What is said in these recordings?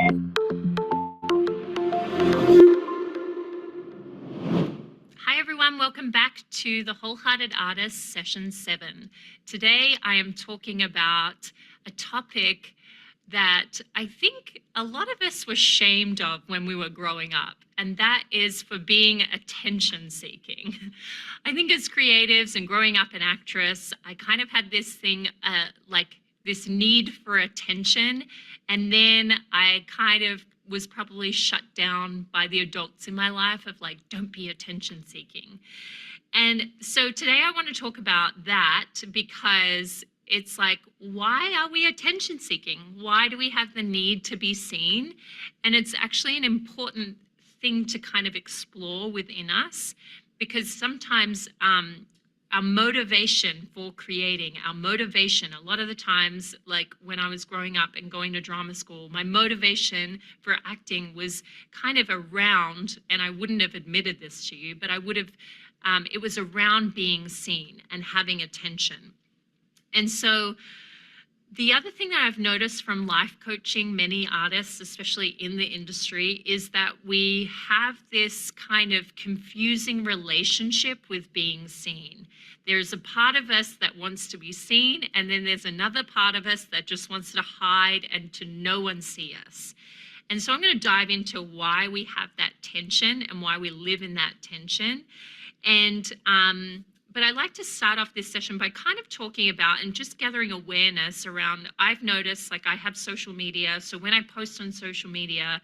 Hi everyone, welcome back to the Wholehearted Artist Session 7. Today I am talking about a topic that I think a lot of us were shamed of when we were growing up, and that is for being attention seeking. I think as creatives and growing up an actress, I kind of had this thing like this need for attention, and then I kind of was probably shut down by the adults in my life of like, don't be attention seeking. And so today I want to talk about that because it's like, why are we attention seeking? Why do we have the need to be seen? And it's actually an important thing to kind of explore within us, because sometimes our motivation for creating, our motivation, a lot of the times, like when I was growing up and going to drama school, my motivation for acting was kind of around, and I wouldn't have admitted this to you, but I would have, it was around being seen and having attention. And so the other thing that I've noticed from life coaching many artists, especially in the industry, is that we have this kind of confusing relationship with being seen. There's a part of us that wants to be seen, and then there's another part of us that just wants to hide and to no one see us. And so I'm going to dive into why we have that tension and why we live in that tension. And but I'd like to start off this session by kind of talking about and just gathering awareness around, I've noticed, like I have social media. So when I post on social media,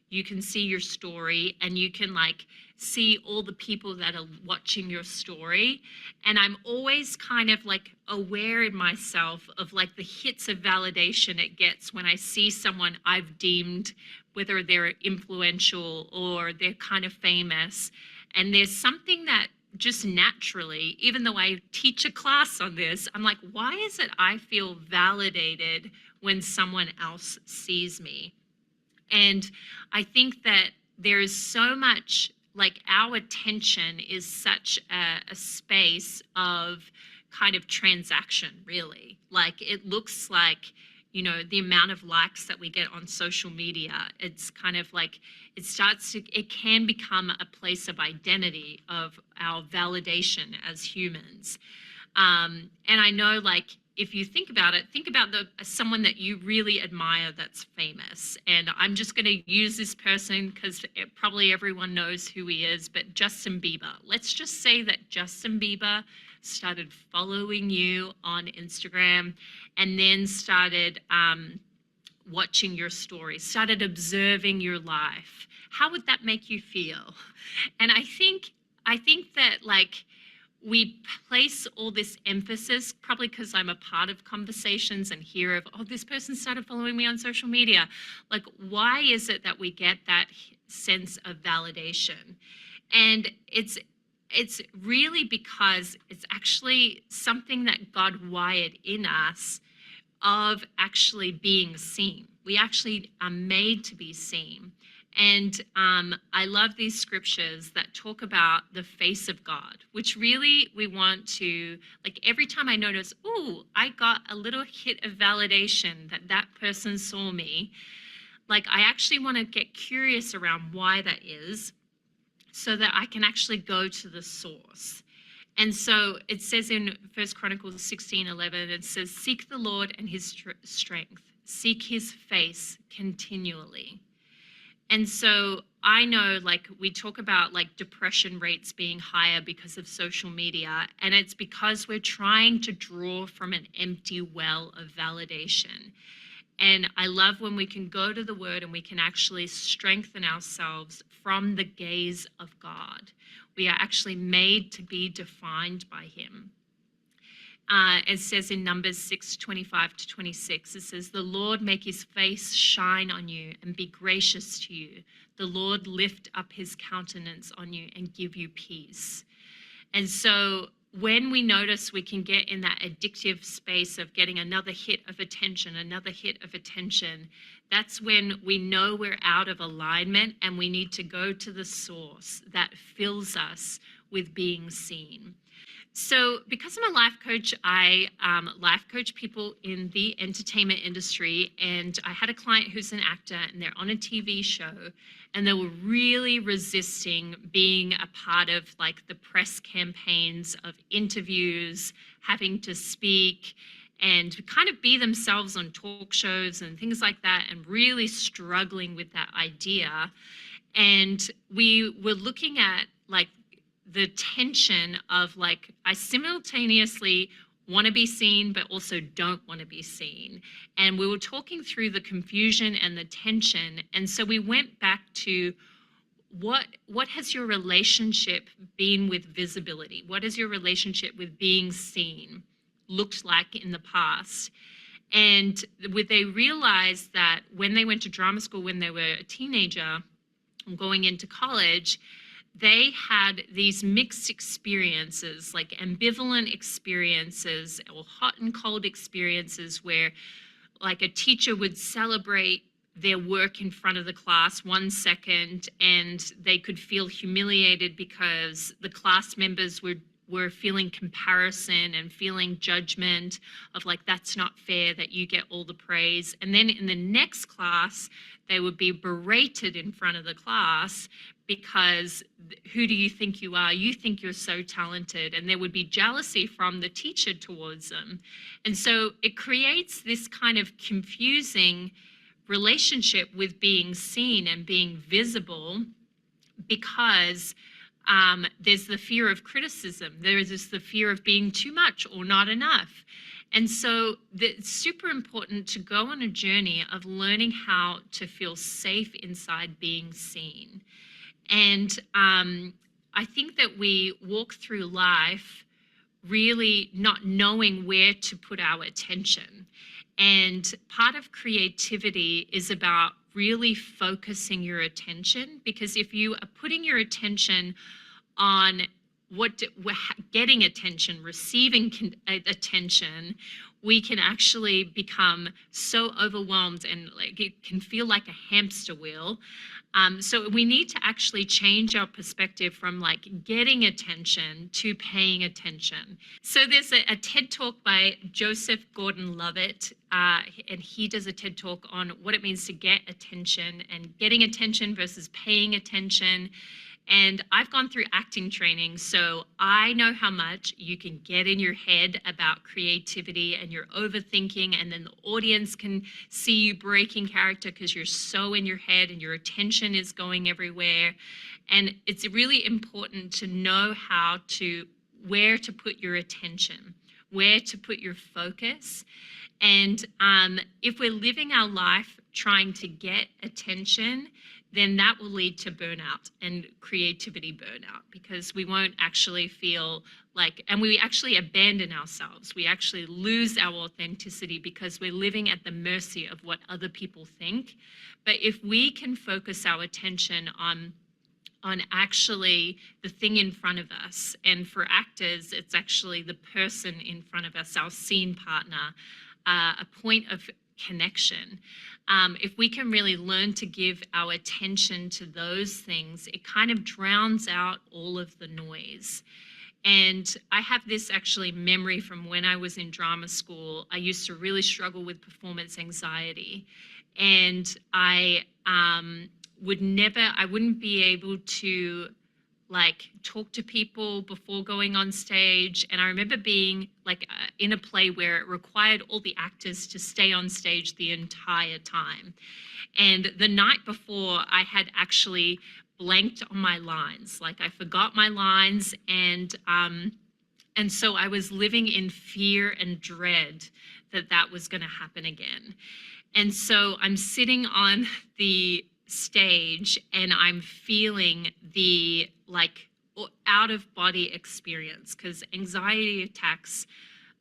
you can see your story and you can like see all the people that are watching your story. And I'm always kind of like aware in myself of like the hits of validation it gets when I see someone I've deemed, whether they're influential or they're kind of famous. And there's something that just naturally, even though I teach a class on this, I'm like, why is it I feel validated when someone else sees me? And I think that there is so much, like our attention is such a space of kind of transaction, really. Like it looks like, you know, the amount of likes that we get on social media, it's kind of like, it can become a place of identity of our validation as humans. And I know, like, if you think about it, think about someone that you really admire that's famous. And I'm just going to use this person because probably everyone knows who he is, but Justin Bieber. Let's just say that Justin Bieber started following you on Instagram and then started watching your stories, started observing your life. How would that make you feel? And I think that like we place all this emphasis, probably because I'm a part of conversations and hear of, oh, this person started following me on social media. Like, why is it that we get that sense of validation? And it's really because it's actually something that God wired in us of actually being seen. We actually are made to be seen. And I love these scriptures that talk about the face of God, which really we want to, like every time I notice, ooh, I got a little hit of validation that that person saw me, like I actually want to get curious around why that is so that I can actually go to the source. And so it says in 1 Chronicles 16:11, it says, seek the Lord and his strength, seek his face continually. And so I know, like, we talk about like depression rates being higher because of social media, and it's because we're trying to draw from an empty well of validation. And I love when we can go to the word and we can actually strengthen ourselves from the gaze of God. We are actually made to be defined by him. It says in Numbers 6:25-26, it says, the Lord make his face shine on you and be gracious to you. The Lord lift up his countenance on you and give you peace. And so when we notice we can get in that addictive space of getting another hit of attention, that's when we know we're out of alignment and we need to go to the source that fills us with being seen. So, because I'm a life coach, I life coach people in the entertainment industry. And I had a client who's an actor, and they're on a TV show, and they were really resisting being a part of like the press campaigns of interviews, having to speak and kind of be themselves on talk shows and things like that, and really struggling with that idea. And we were looking at like the tension of like, I simultaneously want to be seen but also don't want to be seen, and we were talking through the confusion and the tension. And so we went back to what has your relationship been with visibility, what has your relationship with being seen looked like in the past. And they realized that when they went to drama school when they were a teenager going into college, they had these mixed experiences, like ambivalent experiences or hot and cold experiences, where like a teacher would celebrate their work in front of the class 1 second, and they could feel humiliated because the class members were feeling comparison and feeling judgment of like, that's not fair that you get all the praise. And then in the next class, they would be berated in front of the class because who do you think you are? You think you're so talented. And there would be jealousy from the teacher towards them. And so it creates this kind of confusing relationship with being seen and being visible, because there's the fear of criticism. There is the fear of being too much or not enough. And so it's super important to go on a journey of learning how to feel safe inside being seen. And I think that we walk through life really not knowing where to put our attention. And part of creativity is about really focusing your attention, because if you are putting your attention on getting attention, receiving attention, we can actually become so overwhelmed, and like it can feel like a hamster wheel. So we need to actually change our perspective from like getting attention to paying attention. So there's a TED Talk by Joseph Gordon-Levitt, and he does a TED Talk on what it means to get attention and getting attention versus paying attention. And I've gone through acting training, so I know how much you can get in your head about creativity, and you're overthinking, and then the audience can see you breaking character because you're so in your head and your attention is going everywhere. And it's really important to know where to put your attention, where to put your focus. And if we're living our life trying to get attention, then that will lead to burnout and creativity burnout, because we won't actually feel like, and we actually abandon ourselves. We actually lose our authenticity because we're living at the mercy of what other people think. But if we can focus our attention on actually the thing in front of us, and for actors, it's actually the person in front of us, our scene partner, a point of connection. If we can really learn to give our attention to those things, it kind of drowns out all of the noise. And I have this actually memory from when I was in drama school. I used to really struggle with performance anxiety, and I wouldn't be able to like talk to people before going on stage. And I remember being like in a play where it required all the actors to stay on stage the entire time. And the night before, I had actually blanked on my lines. Like I forgot my lines, and so I was living in fear and dread that was going to happen again. And so I'm sitting on the stage and I'm feeling the like out of body experience, because anxiety attacks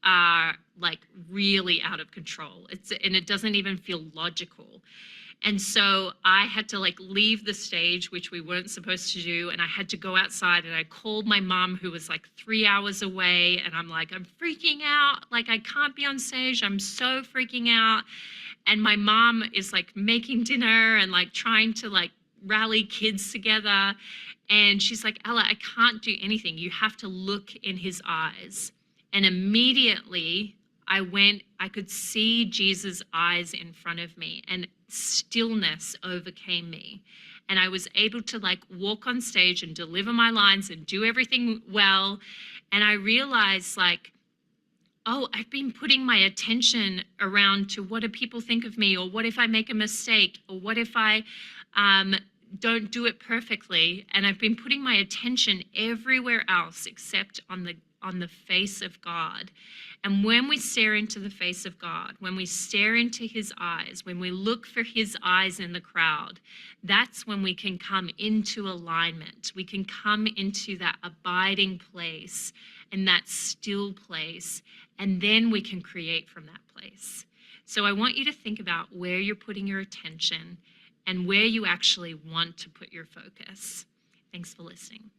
are like really out of control. And it doesn't even feel logical. And so I had to like leave the stage, which we weren't supposed to do. And I had to go outside, and I called my mom, who was like 3 hours away. And I'm like, I'm freaking out. Like I can't be on stage. I'm so freaking out. And my mom is like making dinner and like trying to like rally kids together. And she's like, Ella, I can't do anything. You have to look in his eyes. And immediately I could see Jesus' eyes in front of me, and stillness overcame me. And I was able to like walk on stage and deliver my lines and do everything well. And I realized like, oh, I've been putting my attention around to what do people think of me, or what if I make a mistake, or what if I don't do it perfectly. And I've been putting my attention everywhere else except on the face of God. And when we stare into the face of God, when we stare into his eyes, when we look for his eyes in the crowd, that's when we can come into alignment. We can come into that abiding place and that still place, and then we can create from that place. So I want you to think about where you're putting your attention and where you actually want to put your focus. Thanks for listening.